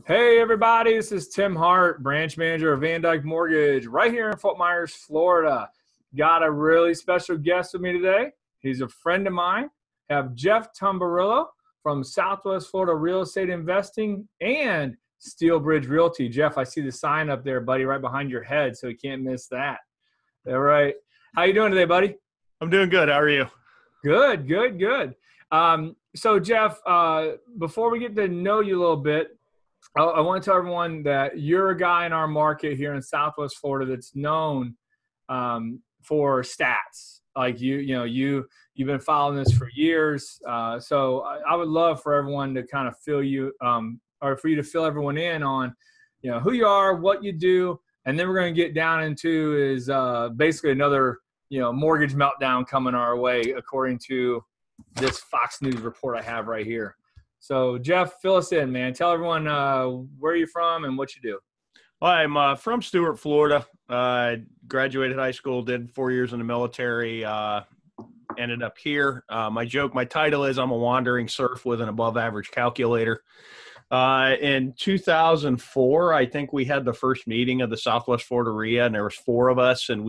Hey everybody, this is Tim Hart, branch manager of VanDyk Mortgage, right here in Fort Myers, Florida. Got a really special guest with me today. He's a friend of mine. Have Jeff Tumbarello from Southwest Florida Real Estate Investing and Steelbridge Realty. Jeff, I see the sign up there, buddy, right behind your head, so you can't miss that. All right. How you doing today, buddy? I'm doing good. How are you? Good, good, good. So Jeff, before we get to know you a little bit, I want to tell everyone that you're a guy in our market here in Southwest Florida that's known for stats. Like you've been following this for years. So I would love for everyone to kind of fill you, or for you to fill everyone in on, who you are, what you do, and then we're going to get down into is basically another, mortgage meltdown coming our way, according to this Fox News report I have right here. So, Jeff, fill us in, man. Tell everyone where you're from and what you do. Well, I'm from Stuart, Florida. Graduated high school, did 4 years in the military, ended up here. My title is I'm a wandering serf with an above-average calculator. In 2004, I think we had the first meeting of the Southwest Florida REIA, and there was 4 of us, and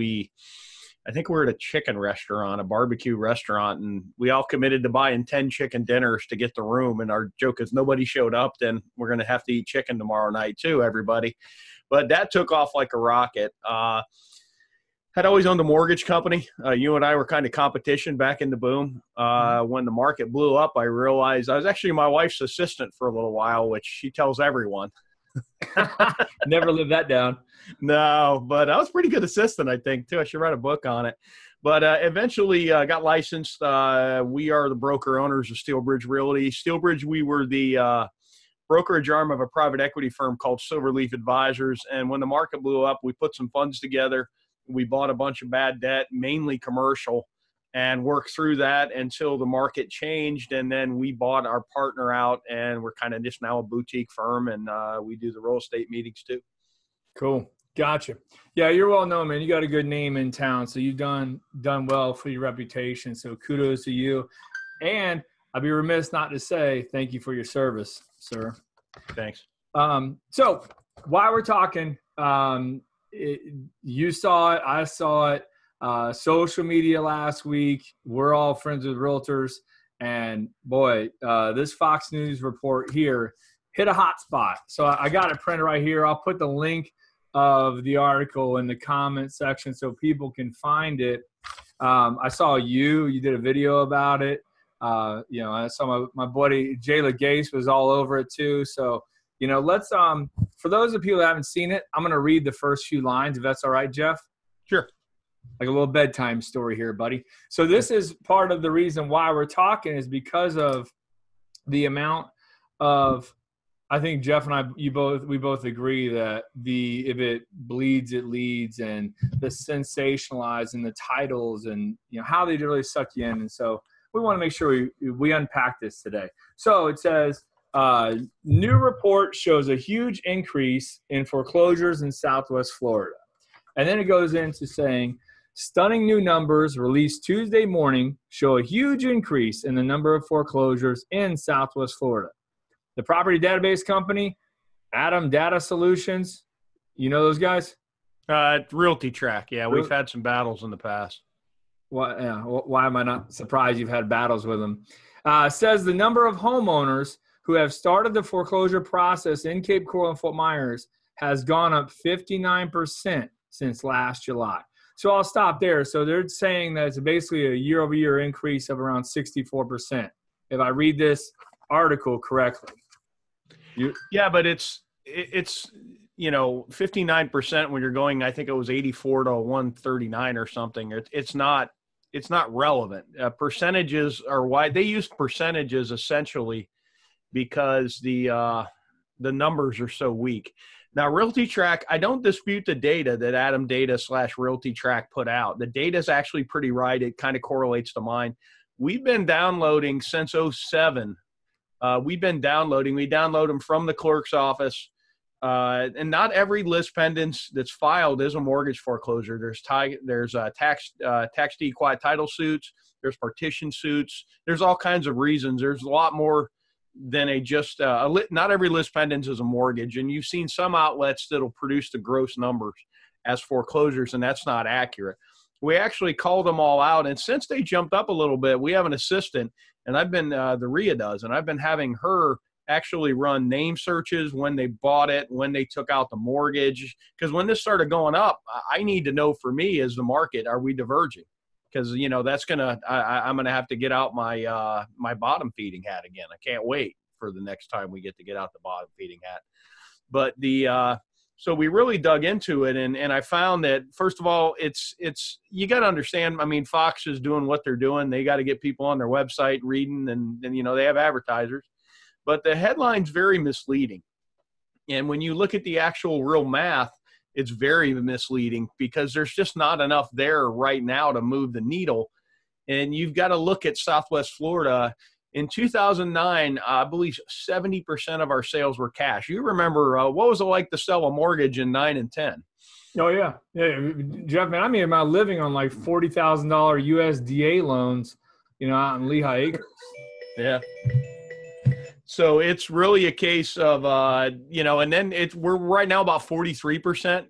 I think we were at a chicken restaurant, a barbecue restaurant, and we all committed to buying 10 chicken dinners to get the room. And our joke is nobody showed up, then we're going to have to eat chicken tomorrow night too, everybody. But that took off like a rocket. Had always owned a mortgage company. You and I were kind of competition back in the boom. When the market blew up, I realized I was actually my wife's assistant for a little while, which she tells everyone. Never lived that down. No, but I was a pretty good assistant, I think, too. I should write a book on it. But eventually got licensed. We are the broker owners of Steelbridge Realty. Steelbridge, we were the brokerage arm of a private equity firm called Silverleaf Advisors. And when the market blew up, we put some funds together. We bought a bunch of bad debt, mainly commercial, and worked through that until the market changed. And then we bought our partner out, and we're kind of just now a boutique firm, and we do the real estate meetings too. Cool. Gotcha. Yeah, you're well known, man. You got a good name in town, so you've done well for your reputation. So kudos to you. And I'd be remiss not to say thank you for your service, sir. Thanks. So while we're talking, you saw it, I saw it, social media last week. We're all friends with Realtors, and boy, this Fox News report here hit a hot spot. So I got it printed right here. I'll put the link of the article in the comment section so people can find it. I saw you did a video about it. I saw my buddy Jayla Gase was all over it too. So, let's, for those of you who haven't seen it, I'm going to read the first few lines, if that's all right, Jeff. Sure. Like a little bedtime story here, buddy. So this is part of the reason why we're talking is because of the amount of, I think Jeff and I, we both agree that if it bleeds, it leads, and the sensationalizing the titles and how they really suck you in. And so we want to make sure we unpack this today. So it says, new report shows a huge increase in foreclosures in Southwest Florida. And then it goes into saying, stunning new numbers released Tuesday morning show a huge increase in the number of foreclosures in Southwest Florida. The property database company, Adam Data Solutions, you know those guys? Realty Track. Yeah, we've had some battles in the past. Why am I not surprised you've had battles with them? Says the number of homeowners who have started the foreclosure process in Cape Coral and Fort Myers has gone up 59% since last July. So I'll stop there. So they're saying that it's basically a year-over-year increase of around 64%, if I read this article correctly. Yeah, but it's 59% when you're going, I think it was 84 to 139 or something. It's not relevant. Percentages are why they use percentages essentially because the numbers are so weak. Now, Realty Track, I don't dispute the data that Adam Data / Realty Track put out. The data is actually pretty right. It kind of correlates to mine. We've been downloading since 2007. We download them from the clerk's office. And not every list pendants that's filed is a mortgage foreclosure. There's tax deed quiet title suits. There's partition suits. There's all kinds of reasons. There's a lot more, than not every list pendants is a mortgage. And you've seen some outlets that'll produce the gross numbers as foreclosures, and that's not accurate. We actually called them all out. And since they jumped up a little bit, we have an assistant, and I've been, the REIA does, and I've been having her actually run name searches when they bought it, when they took out the mortgage. Because when this started going up, I need to know, for me as the market, are we diverging? Because, you know, that's going to, I'm going to have to get out my, my bottom feeding hat again. I can't wait for the next time we get to get out the bottom feeding hat. But so we really dug into it. And I found that, first of all, it's, you got to understand, I mean, Fox is doing what they're doing. They got to get people on their website reading, and, you know, they have advertisers, but the headline's very misleading. And when you look at the actual real math, it's very misleading, because there's just not enough there right now to move the needle. And you've got to look at Southwest Florida. In 2009, I believe 70% of our sales were cash. You remember, what was it like to sell a mortgage in 9 and 10? Oh, yeah. Yeah, Jeff, man, I mean, I'm living on like $40,000 USDA loans, you know, out in Lehigh Acres. Yeah. So it's really a case of, you know, and then we're right now about 43%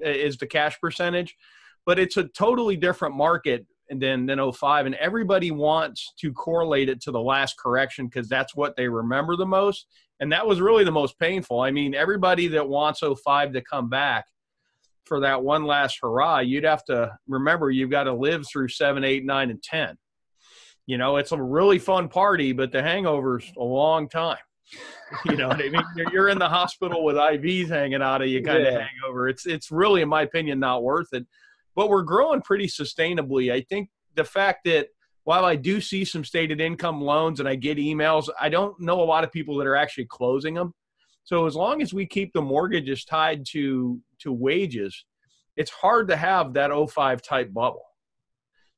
is the cash percentage, but it's a totally different market than 05. And everybody wants to correlate it to the last correction, because that's what they remember the most. And that was really the most painful. I mean, everybody that wants 05 to come back for that one last hurrah, you'd have to remember, you've got to live through 7, 8, 9, and 10. You know, it's a really fun party, but the hangover's a long time. You know what I mean? You're in the hospital with IVs hanging out of you, kind of hangover. It's really, in my opinion, not worth it. But we're growing pretty sustainably. I think the fact that while I do see some stated income loans and I get emails, I don't know a lot of people that are actually closing them. So as long as we keep the mortgages tied to wages, it's hard to have that 05 type bubble.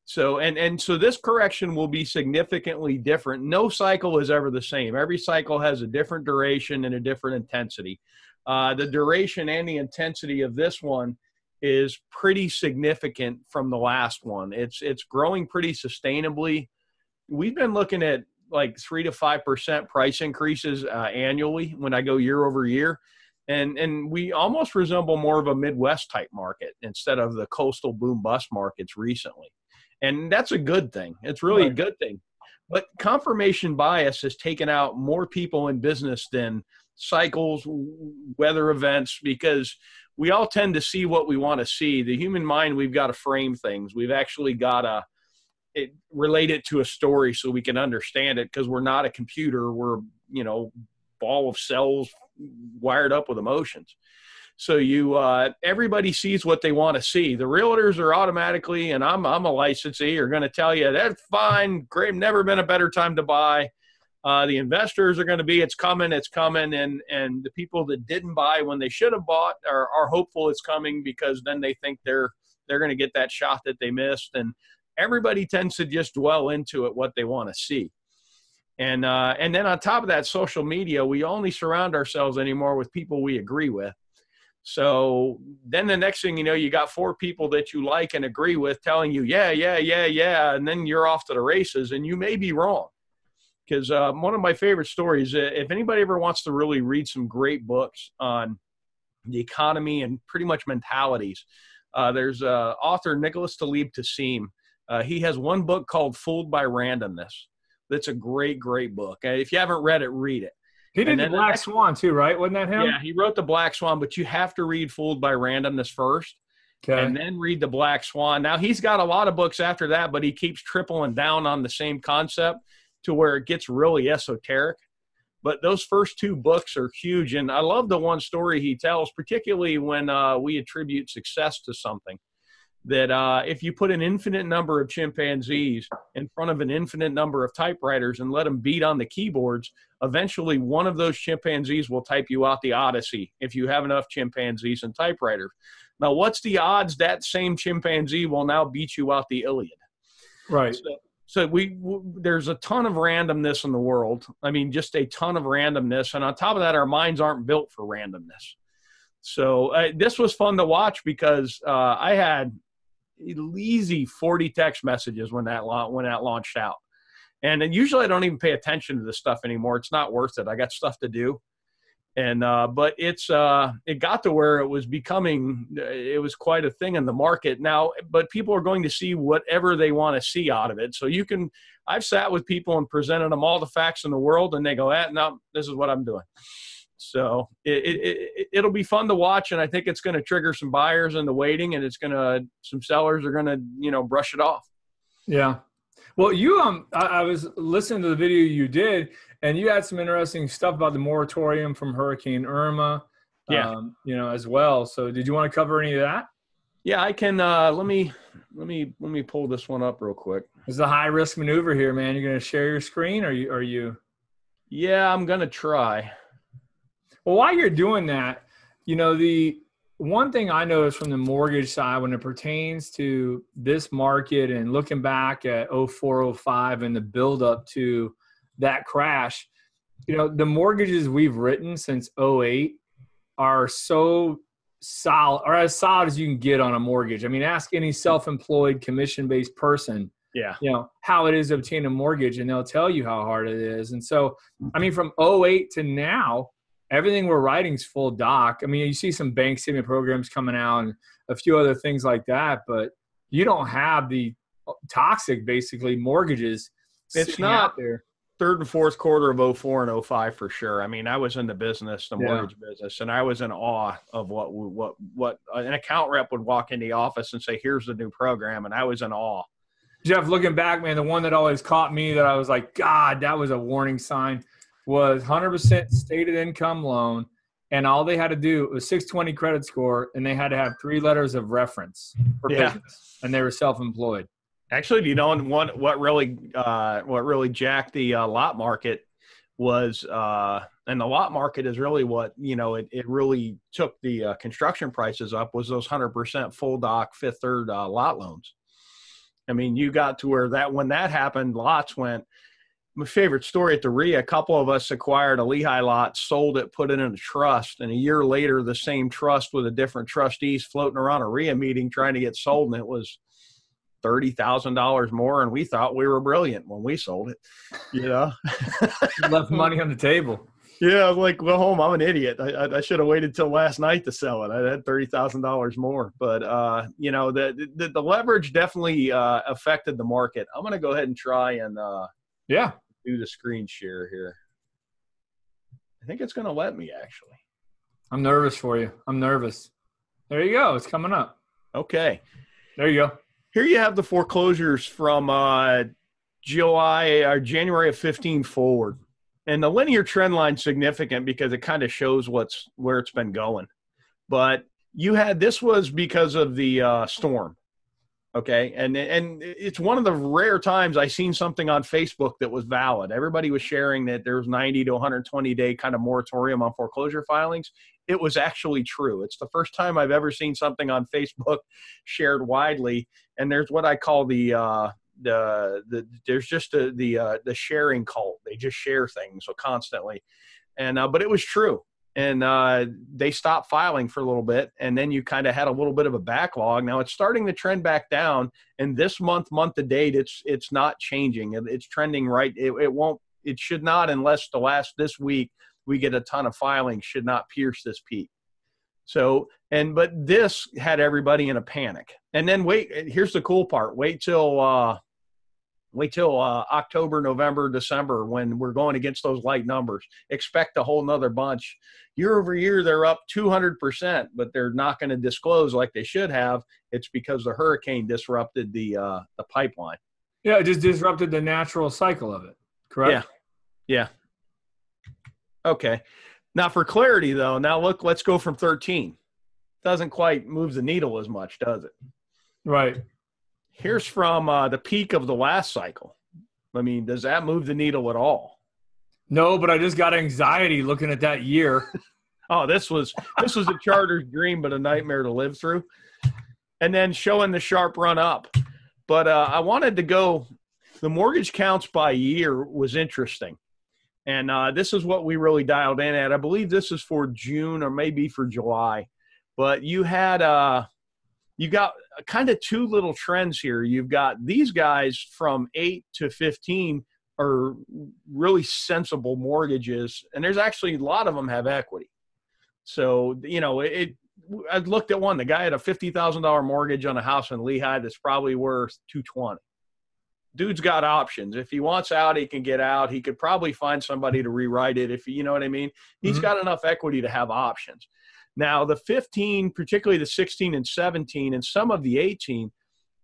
So, and so this correction will be significantly different. No cycle is ever the same. Every cycle has a different duration and a different intensity. The duration and the intensity of this one is pretty significant from the last one. It's growing pretty sustainably. We've been looking at like 3 to 5% price increases annually when I go year over year. And we almost resemble more of a Midwest type market instead of the coastal boom bust markets recently. And that's a good thing. It's really a good thing. But confirmation bias has taken out more people in business than cycles, weather events, because we all tend to see what we want to see. The human mind, we've got to frame things. We've actually got to relate it to a story so we can understand it, because we're not a computer. We're, you know, ball of cells wired up with emotions. So everybody sees what they want to see. The realtors are automatically, and I'm a licensee, are going to tell you that's fine, great, never been a better time to buy. The investors are going to be, it's coming, and the people that didn't buy when they should have bought are hopeful it's coming, because then they think they're going to get that shot that they missed. And everybody tends to just dwell into it what they want to see. And then on top of that, social media, we only surround ourselves anymore with people we agree with. So then the next thing you know, you got 4 people that you like and agree with telling you, yeah. And then you're off to the races, and you may be wrong. Because one of my favorite stories, if anybody ever wants to really read some great books on the economy and pretty much mentalities, there's author Nicholas Talib Tassim. He has one book called Fooled by Randomness. That's a great, great book. If you haven't read it, read it. He did the Black Swan too, right? Wasn't that him? Yeah, he wrote the Black Swan, but you have to read Fooled by Randomness first, and then read the Black Swan. Now, he's got a lot of books after that, but he keeps tripling down on the same concept to where it gets really esoteric. But those first 2 books are huge, and I love the one story he tells, particularly when we attribute success to something. That if you put an infinite number of chimpanzees in front of an infinite number of typewriters and let them beat on the keyboards, eventually one of those chimpanzees will type you out the Odyssey if you have enough chimpanzees and typewriters. Now, what's the odds that same chimpanzee will now beat you out the Iliad? Right. So there's a ton of randomness in the world. I mean, just a ton of randomness. And on top of that, our minds aren't built for randomness. So this was fun to watch, because I had easy 40 text messages when that launched out. And then usually I don't even pay attention to this stuff anymore. It's not worth it. I got stuff to do. And but it got to where it was quite a thing in the market now, but people are going to see whatever they want to see out of it. So I've sat with people and presented them all the facts in the world, and they go, no, this is what I'm doing. So it'll be fun to watch, and I think it's going to trigger some buyers into waiting, and some sellers are going to, brush it off. Yeah. Well, I was listening to the video you did, and you had some interesting stuff about the moratorium from Hurricane Irma, as well. So did you want to cover any of that? Yeah, I can. Let me pull this one up real quick. This is a high risk maneuver here, man. You're going to share your screen, or are you? Yeah, I'm going to try. Well, while you're doing that, the one thing I noticed from the mortgage side when it pertains to this market and looking back at 04, 05 and the buildup to that crash, the mortgages we've written since 08 are so solid, or as solid as you can get on a mortgage. I mean, ask any self-employed commission-based person, how it is to obtain a mortgage, and they'll tell you how hard it is. And so, I mean, from 08 to now, everything we're writing is full doc. I mean, you see some bank statement programs coming out and a few other things like that, but you don't have the toxic, basically, mortgages. It's not there. Third and fourth quarter of 04 and 05 for sure. I mean, I was in the mortgage business, and I was in awe of what an account rep would walk in the office and say, "Here's the new program," and I was in awe. Jeff, looking back, man, the one that always caught me that I was like, God, that was a warning sign, was 100% stated income loan, and all they had to do was 620 credit score, and they had to have 3 letters of reference for business, and they were self-employed. Actually, what really jacked the lot market was, and the lot market is really what, it really took the construction prices up, was those 100% full doc fifth third lot loans. I mean, you got to where when that happened, lots went. My favorite story at the REIA, a couple of us acquired a Lehigh lot, sold it, put it in a trust, and a year later, the same trust with a different trustees floating around a REIA meeting trying to get sold, and it was $30,000 more, and we thought we were brilliant when we sold it. Left money on the table. Yeah, I was like, go home. I'm an idiot. I should have waited till last night to sell it. I had $30,000 more. But, the leverage definitely affected the market. I'm going to go ahead and try and do the screen share here. I think it's going to let me, actually. I'm nervous for you. I'm nervous. There you go. It's coming up. Okay. There you go. Here you have the foreclosures from January of 15 forward. And the linear trend line is significant because it kind of shows where it's been going. But this was because of the storm. Okay. And it's one of the rare times I seen something on Facebook that was valid. Everybody was sharing that there was 90 to 120 day kind of moratorium on foreclosure filings. It was actually true. It's the first time I've ever seen something on Facebook shared widely. And there's what I call the sharing cult. They just share things so constantly. And, but it was true. And they stopped filing for a little bit, and then you kind of had a little bit of a backlog. Now it's starting to trend back down, and this month to date, it's not changing. It's trending right. It should not, unless this week we get a ton of filings, should not pierce this peak. So, but this had everybody in a panic. And then here's the cool part. Wait till October, November, December, when we're going against those light numbers. Expect a whole nother bunch. Year over year, they're up 200%, but they're not going to disclose like they should have. It's because the hurricane disrupted the pipeline. Yeah, it just disrupted the natural cycle of it, correct? Yeah. Okay. Now, for clarity, though, let's go from 13. Doesn't quite move the needle as much, does it? Right. Here's from the peak of the last cycle. I mean, does that move the needle at all? No, but I just got anxiety looking at that year. Oh, this was a charter's dream, but a nightmare to live through. And then showing the sharp run up. But I wanted to go, the mortgage counts by year was interesting. And this is what we really dialed in at. I believe this is for June or maybe for July. But you got kind of two little trends here. You've got these guys from 8 to 15 are really sensible mortgages, and there's actually a lot of them have equity. So, you know, I looked at one. The guy had a $50,000 mortgage on a house in Lehigh that's probably worth $220,000. Dude's got options. If he wants out, he can get out. He could probably find somebody to rewrite it. If you know what I mean, he's got enough equity to have options. Now, the 15, particularly the 16 and 17, and some of the 18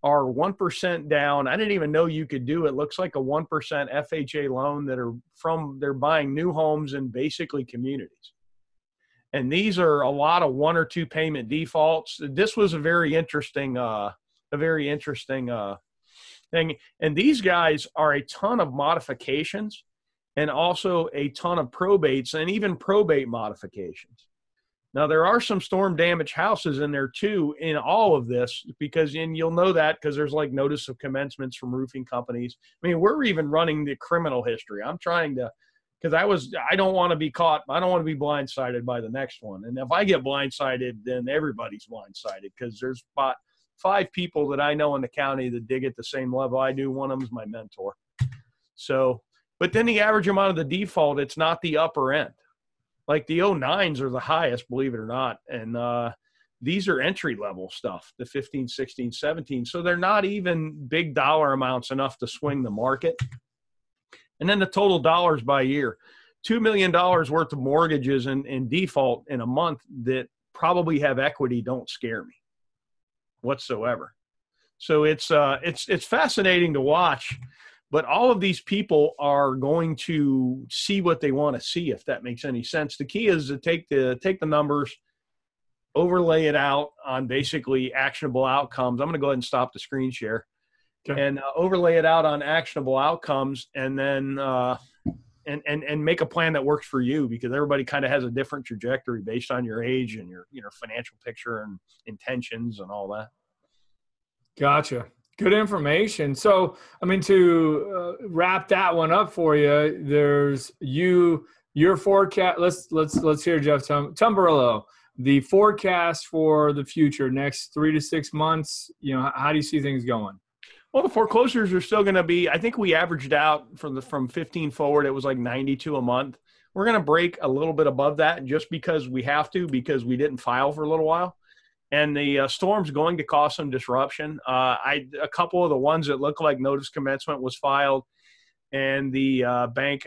are 1% down. I didn't even know you could do it. Looks like a 1% FHA loan they're buying new homes in basically communities. And these are a lot of 1 or 2 payment defaults. This was a very interesting thing. And these guys are a ton of modifications and also a ton of probates and even probate modifications. Now, there are some storm damage houses in there too in all of this, and you'll know that because there's like notice of commencements from roofing companies. I mean, we're even running the criminal history. I'm trying to, because I don't want to be caught. I don't want to be blindsided by the next one. And if I get blindsided, then everybody's blindsided, because there's about 5 people that I know in the county that dig at the same level I do. One of them is my mentor. So, but then the average amount of the default, it's not the upper end. Like the 09s are the highest, believe it or not. And these are entry level stuff, the 15, 16, 17. So they're not even big dollar amounts enough to swing the market. And then the total dollars by year, $2 million worth of mortgages in default in a month that probably have equity don't scare me whatsoever. So it's fascinating to watch, but all of these people are going to see what they want to see, if that makes any sense. The key is to take the numbers, overlay it out on basically actionable outcomes. I'm going to go ahead and stop the screen share. Okay. And overlay it out on actionable outcomes, and then and make a plan that works for you, because everybody kind of has a different trajectory based on your age and your financial picture and intentions and all that. Gotcha. Good information. So, I mean, to wrap that one up for you, there's your forecast. Let's hear Jeff Tumbarello, the forecast for the future, next 3 to 6 months. You know, how do you see things going? Well, the foreclosures are still going to be, I think we averaged out from 15 forward, it was like 92 a month. We're going to break a little bit above that just because we have to, because we didn't file for a little while. And the storm's going to cause some disruption. A couple of the ones that look like notice commencement was filed, and the bank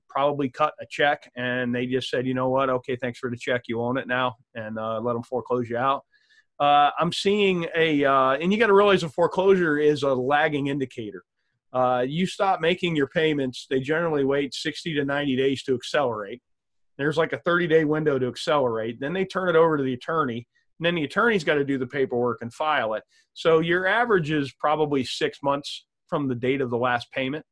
probably cut a check, and they just said, you know what, okay, thanks for the check, you own it now, and let them foreclose you out. I'm seeing and you got to realize a foreclosure is a lagging indicator. You stop making your payments, they generally wait 60 to 90 days to accelerate. There's like a 30-day window to accelerate. Then they turn it over to the attorney, and then the attorney's got to do the paperwork and file it. So your average is probably 6 months from the date of the last payment.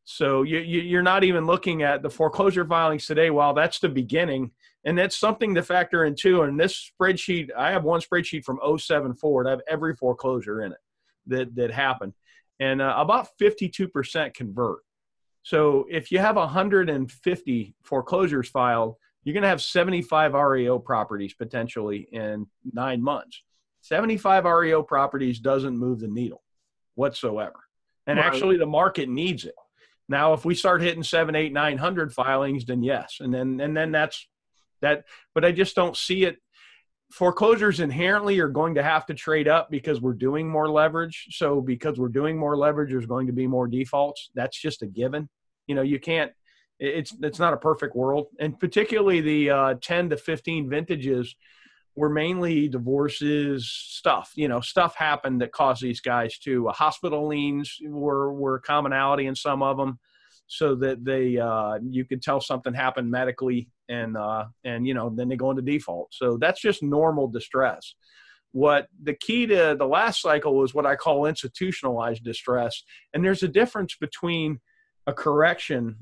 So you're not even looking at the foreclosure filings today. While that's the beginning, and that's something to factor in too. And this spreadsheet, I have one spreadsheet from 07 forward. I have every foreclosure in it that happened, and about 52% convert. So if you have 150 foreclosures filed, you're going to have 75 REO properties potentially in 9 months. 75 REO properties doesn't move the needle whatsoever. And actually the market needs it. Now, if we start hitting 700, 800, 900 filings, then yes. And then that's that. But I just don't see it. Foreclosures inherently are going to have to trade up because we're doing more leverage. So because we're doing more leverage, there's going to be more defaults. That's just a given. You know, you can't, it's not a perfect world. And particularly the 10 to 15 vintages were mainly divorces, stuff. You know, stuff happened that caused these guys to. Hospital liens were a commonality in some of them, so that they you could tell something happened medically, and you know, then they go into default. So that's just normal distress. What the key to the last cycle is what I call institutionalized distress, and there's a difference between a correction.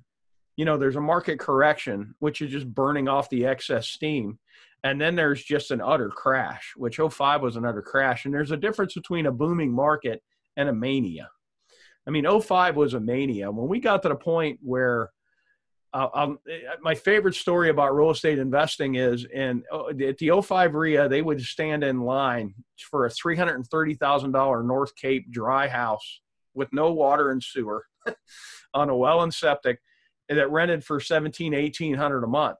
You know, there's a market correction, which is just burning off the excess steam. And then there's just an utter crash, which 05 was an utter crash. And there's a difference between a booming market and a mania. I mean, 05 was a mania. When we got to the point where my favorite story about real estate investing is at the 05 REIA, they would stand in line for a $330,000 North Cape dry house with no water and sewer. on a well and septic that rented for $1,700-1,800 a month.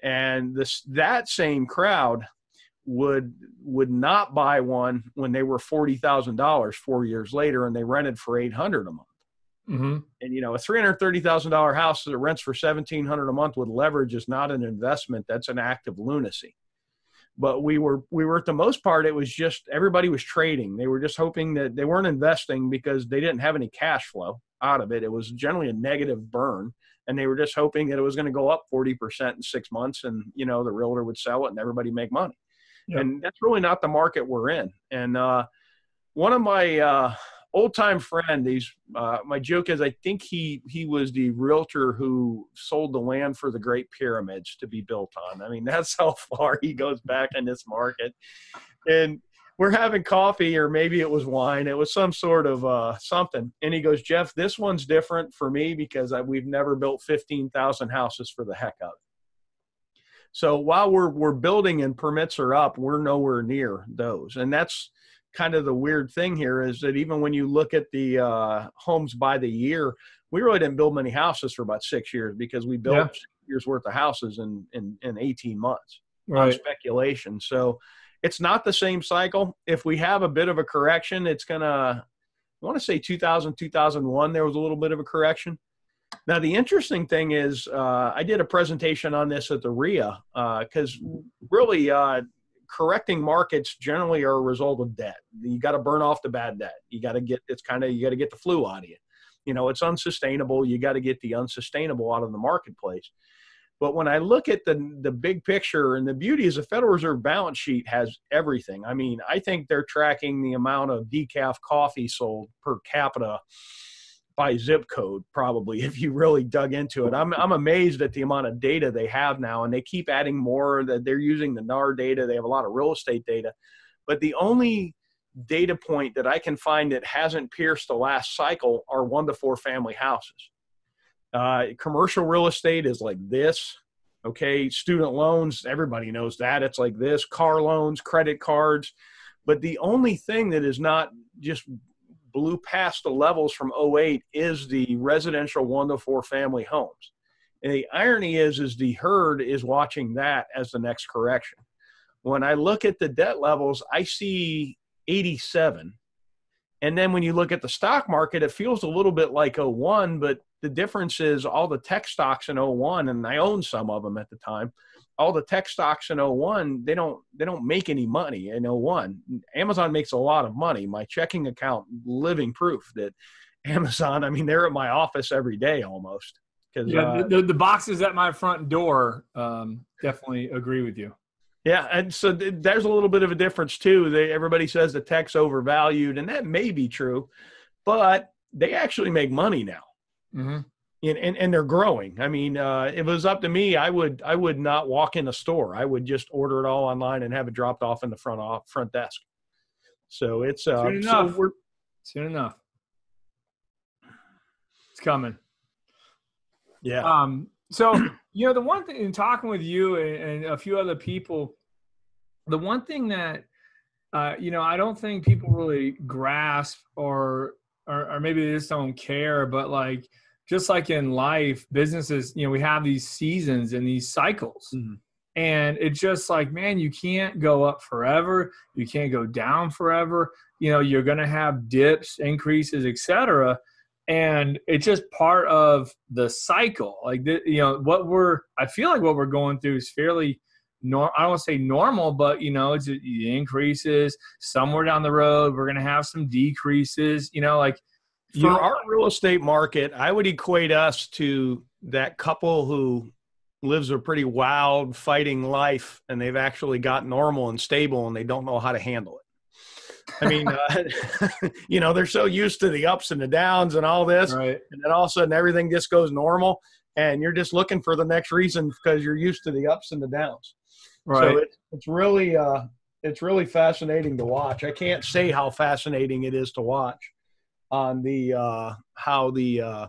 And that same crowd would not buy one when they were $40,000 4 years later, and they rented for $800 a month. Mm-hmm. And, you know, a $330,000 house that rents for $1,700 a month with leverage is not an investment. That's an act of lunacy. But we were at the most part, it was just everybody was trading. They were just hoping that they weren't investing because they didn't have any cash flow out of it. It was generally a negative burn. And they were just hoping that it was going to go up 40% in 6 months, and, you know, the realtor would sell it and everybody make money. Yep. And that's really not the market we're in. And one of my old-time friends, my joke is I think he was the realtor who sold the land for the Great Pyramids to be built on. I mean, that's how far he goes back in this market. And we're having coffee, or maybe it was wine. It was some sort of something. And he goes, Jeff, this one's different for me because we've never built 15,000 houses for the heck of it. So while we're building and permits are up, we're nowhere near those. And that's kind of the weird thing here, is that even when you look at the homes by the year, we really didn't build many houses for about 6 years because we built 6 years worth of houses in 18 months on speculation. So it's not the same cycle. If we have a bit of a correction, it's going to, I want to say 2000, 2001, there was a little bit of a correction. Now, the interesting thing is I did a presentation on this at the REIA because really correcting markets generally are a result of debt. You got to burn off the bad debt. You got to get, you got to get the flu out of you. You know, it's unsustainable. You got to get the unsustainable out of the marketplace. But when I look at the big picture, and the beauty is the Federal Reserve balance sheet has everything. I mean, I think they're tracking the amount of decaf coffee sold per capita by zip code, probably, if you really dug into it. I'm amazed at the amount of data they have now, and they keep adding more. That they're using the NAR data. They have a lot of real estate data. But the only data point that I can find that hasn't pierced the last cycle are 1 to 4 family houses. Commercial real estate is like this. Okay. Student loans, everybody knows that. It's like this. Car loans, credit cards. But the only thing that is not just blew past the levels from 2008 is the residential 1 to 4 family homes. And the irony is the herd is watching that as the next correction. When I look at the debt levels, I see 87. And then when you look at the stock market, it feels a little bit like 01, but the difference is all the tech stocks in 01, and I owned some of them at the time, all the tech stocks in 01, they don't make any money in 01. Amazon makes a lot of money. My checking account, living proof that Amazon, I mean, they're at my office every day almost. Yeah, the boxes at my front door definitely agree with you. Yeah, and so there's a little bit of a difference too. Everybody says the tech's overvalued, and that may be true, but they actually make money now. Mm-hmm. And they're growing. I mean, if it was up to me, I would not walk in a store. I would just order it all online and have it dropped off in the front desk. So it's soon enough. Soon enough. It's coming. Yeah. So, you know, the one thing in talking with you and a few other people, the one thing that, you know, I don't think people really grasp or maybe they just don't care, but like, just like in life, businesses, you know, we have these seasons and these cycles. Mm-hmm. And it's just like, man, you can't go up forever. You can't go down forever. You know, you're going to have dips, increases, etc. And it's just part of the cycle. Like, you know, I feel like what we're going through is fairly I don't want to say normal, but, you know, it's increases. Somewhere down the road, we're going to have some decreases, you know, like, for our real estate market, I would equate us to that couple who lives a pretty wild, fighting life, and they've actually got normal and stable, and they don't know how to handle it. I mean, you know, they're so used to the ups and the downs and all this, right. And then all of a sudden everything just goes normal, and you're just looking for the next reason because you're used to the ups and the downs. Right. So it's really fascinating to watch. I can't say how fascinating it is to watch on the how the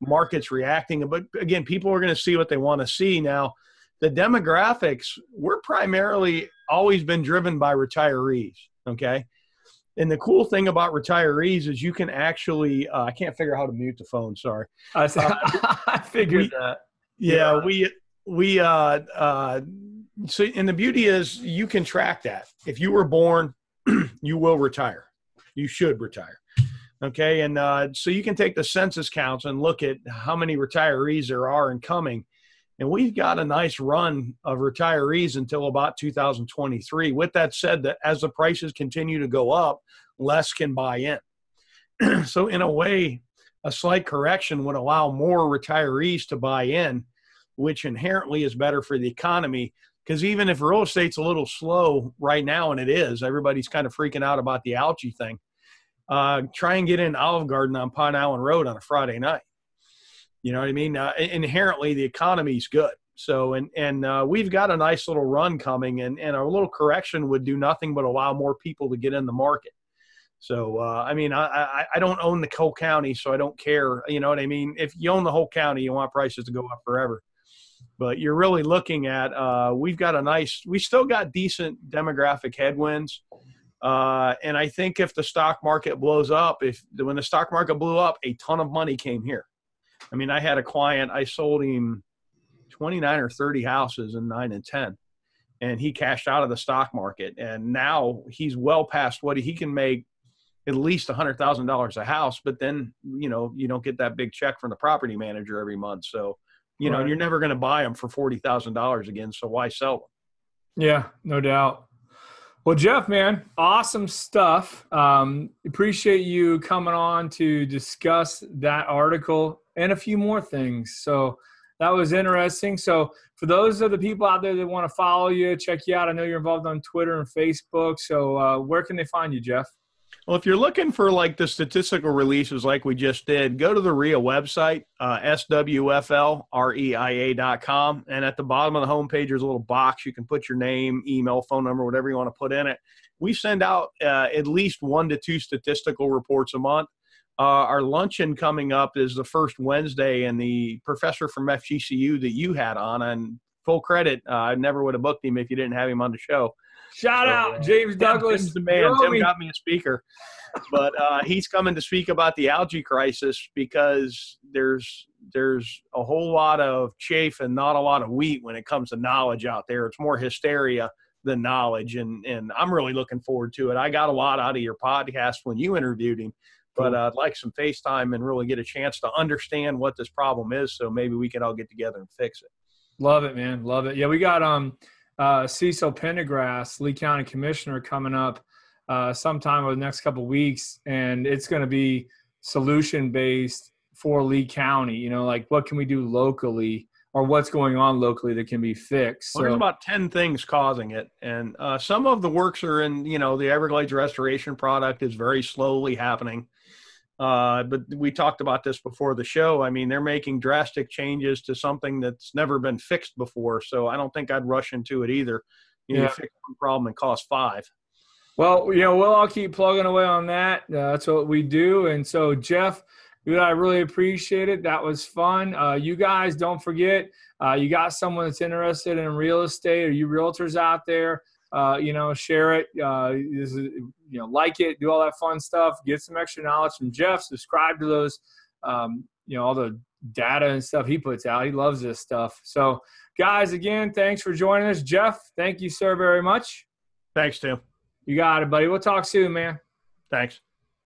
market's reacting. But again, people are going to see what they want to see. Now, the demographics, we're primarily always been driven by retirees, okay? And the cool thing about retirees is you can actually, I can't figure out how to mute the phone. Sorry. I figured that. Yeah, so, and the beauty is you can track that. If you were born, you will retire. You should retire. Okay. And so you can take the census counts and look at how many retirees there are incoming. And we've got a nice run of retirees until about 2023. With that said, that as the prices continue to go up, less can buy in. So in a way, a slight correction would allow more retirees to buy in, which inherently is better for the economy. Because even if real estate's a little slow right now, and it is, everybody's kind of freaking out about the algae thing. Try and get in Olive Garden on Pine Island Road on a Friday night. You know what I mean? Inherently, the economy's good. So, and we've got a nice little run coming, and a little correction would do nothing but allow more people to get in the market. So, I mean, I don't own the whole county, so I don't care. You know what I mean? If you own the whole county, you want prices to go up forever. But you're really looking at, we still got decent demographic headwinds. And I think if the stock market blows up, when the stock market blew up, a ton of money came here. I mean, I had a client, I sold him 29 or 30 houses in 9 and 10, and he cashed out of the stock market. And now he's well past what he can make at least $100,000 a house. But then, you know, you don't get that big check from the property manager every month. So, you know, you're never going to buy them for $40,000 again. So why sell them? Yeah, no doubt. Well, Jeff, man, awesome stuff. Appreciate you coming on to discuss that article and a few more things. So that was interesting. So for those of the people out there that want to follow you, check you out, I know you're involved on Twitter and Facebook. So where can they find you, Jeff? Well, if you're looking for like the statistical releases like we just did, go to the REIA website, SWFL, REIA.com. And at the bottom of the homepage, there's a little box. You can put your name, email, phone number, whatever you want to put in it. We send out at least 1 to 2 statistical reports a month. Our luncheon coming up is the first Wednesday, and the professor from FGCU that you had on, and full credit, I never would have booked him if you didn't have him on the show. Shout out, James Douglas. Tim's the man. Tim got me a speaker. But he's coming to speak about the algae crisis because there's a whole lot of chaff and not a lot of wheat when it comes to knowledge out there. It's more hysteria than knowledge, and I'm really looking forward to it. I got a lot out of your podcast when you interviewed him, but I'd like some FaceTime and really get a chance to understand what this problem is, so maybe we can all get together and fix it. Love it, man. Love it. Yeah, we got Cecil Pendergrass, Lee County Commissioner, coming up sometime over the next couple of weeks, and it's going to be solution-based for Lee County. You know, like what can we do locally, or what's going on locally that can be fixed. Well, there's about 10 things causing it, and some of the works are in, you know, the Everglades restoration product is very slowly happening. But we talked about this before the show. I mean, they're making drastic changes to something that's never been fixed before. So I don't think I'd rush into it either. You know, fix one problem and cost 5. Well, you know, we'll all keep plugging away on that. That's what we do. And so, Jeff, I really appreciate it. That was fun. You guys, don't forget, you got someone that's interested in real estate, or you realtors out there, you know, share it, you know, like it, do all that fun stuff, get some extra knowledge from Jeff, subscribe to those, you know, all the data and stuff he puts out. He loves this stuff. So guys, again, thanks for joining us. Jeff, thank you, sir, very much. Thanks, Tim. You got it, buddy. We'll talk soon, man. Thanks.